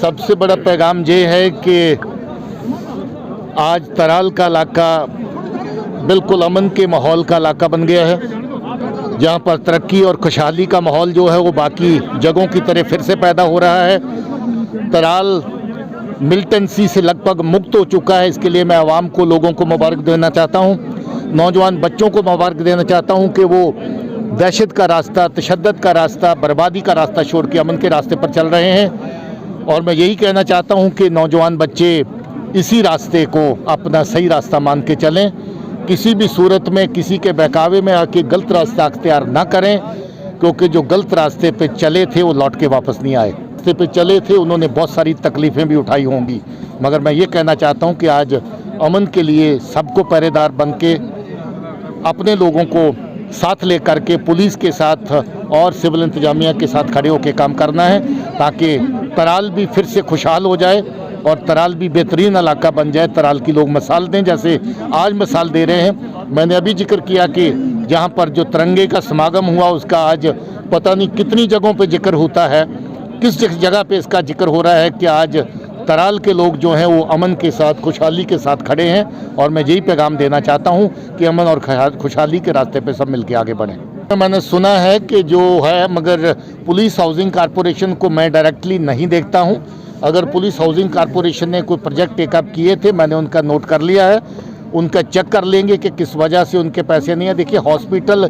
सबसे बड़ा पैगाम ये है कि आज तराल का इलाका बिल्कुल अमन के माहौल का इलाका बन गया है, जहाँ पर तरक्की और खुशहाली का माहौल जो है वो बाकी जगहों की तरह फिर से पैदा हो रहा है। तराल मिलिटेंसी से लगभग मुक्त हो चुका है। इसके लिए मैं आवाम को, लोगों को मुबारक देना चाहता हूँ, नौजवान बच्चों को मुबारक देना चाहता हूँ कि वो दहशत का रास्ता, तशद्दुद का रास्ता, बर्बादी का रास्ता छोड़ के अमन के रास्ते पर चल रहे हैं। और मैं यही कहना चाहता हूँ कि नौजवान बच्चे इसी रास्ते को अपना सही रास्ता मान के चलें, किसी भी सूरत में किसी के बहकावे में आके गलत रास्ता अख्तियार ना करें, क्योंकि जो गलत रास्ते पे चले थे वो लौट के वापस नहीं आए। रास्ते पे चले थे, उन्होंने बहुत सारी तकलीफ़ें भी उठाई होंगी, मगर मैं ये कहना चाहता हूँ कि आज अमन के लिए सबको पहरेदार बन के अपने लोगों को साथ ले करके पुलिस के साथ और सिविल इंतजामिया के साथ खड़े होकर काम करना है, ताकि तराल भी फिर से खुशहाल हो जाए और तराल भी बेहतरीन इलाका बन जाए। तराल की लोग मिसाल दें, जैसे आज मिसाल दे रहे हैं। मैंने अभी जिक्र किया कि जहाँ पर जो तिरंगे का समागम हुआ उसका आज पता नहीं कितनी जगहों पे जिक्र होता है, किस जगह पे इसका जिक्र हो रहा है कि आज तराल के लोग जो हैं वो अमन के साथ, खुशहाली के साथ खड़े हैं। और मैं यही पैगाम देना चाहता हूँ कि अमन और खुशहाली के रास्ते पे सब मिलके आगे बढ़ें। मैंने सुना है कि जो है, मगर पुलिस हाउसिंग कॉरपोरेशन को मैं डायरेक्टली नहीं देखता हूँ। अगर पुलिस हाउसिंग कॉरपोरेशन ने कोई प्रोजेक्ट टेकअप किए थे, मैंने उनका नोट कर लिया है, उनका चेक कर लेंगे कि किस वजह से उनके पैसे नहीं है। देखिए, हॉस्पिटल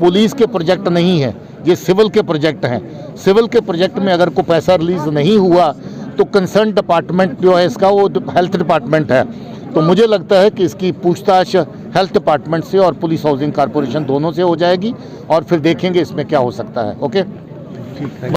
पुलिस के प्रोजेक्ट नहीं है, ये सिविल के प्रोजेक्ट हैं। सिविल के प्रोजेक्ट में अगर कोई पैसा रिलीज़ नहीं हुआ तो कंसर्न डिपार्टमेंट जो है इसका, वो हेल्थ डिपार्टमेंट है। तो मुझे लगता है कि इसकी पूछताछ हेल्थ डिपार्टमेंट से और पुलिस हाउसिंग कॉरपोरेशन दोनों से हो जाएगी, और फिर देखेंगे इसमें क्या हो सकता है। ओके, ठीक है।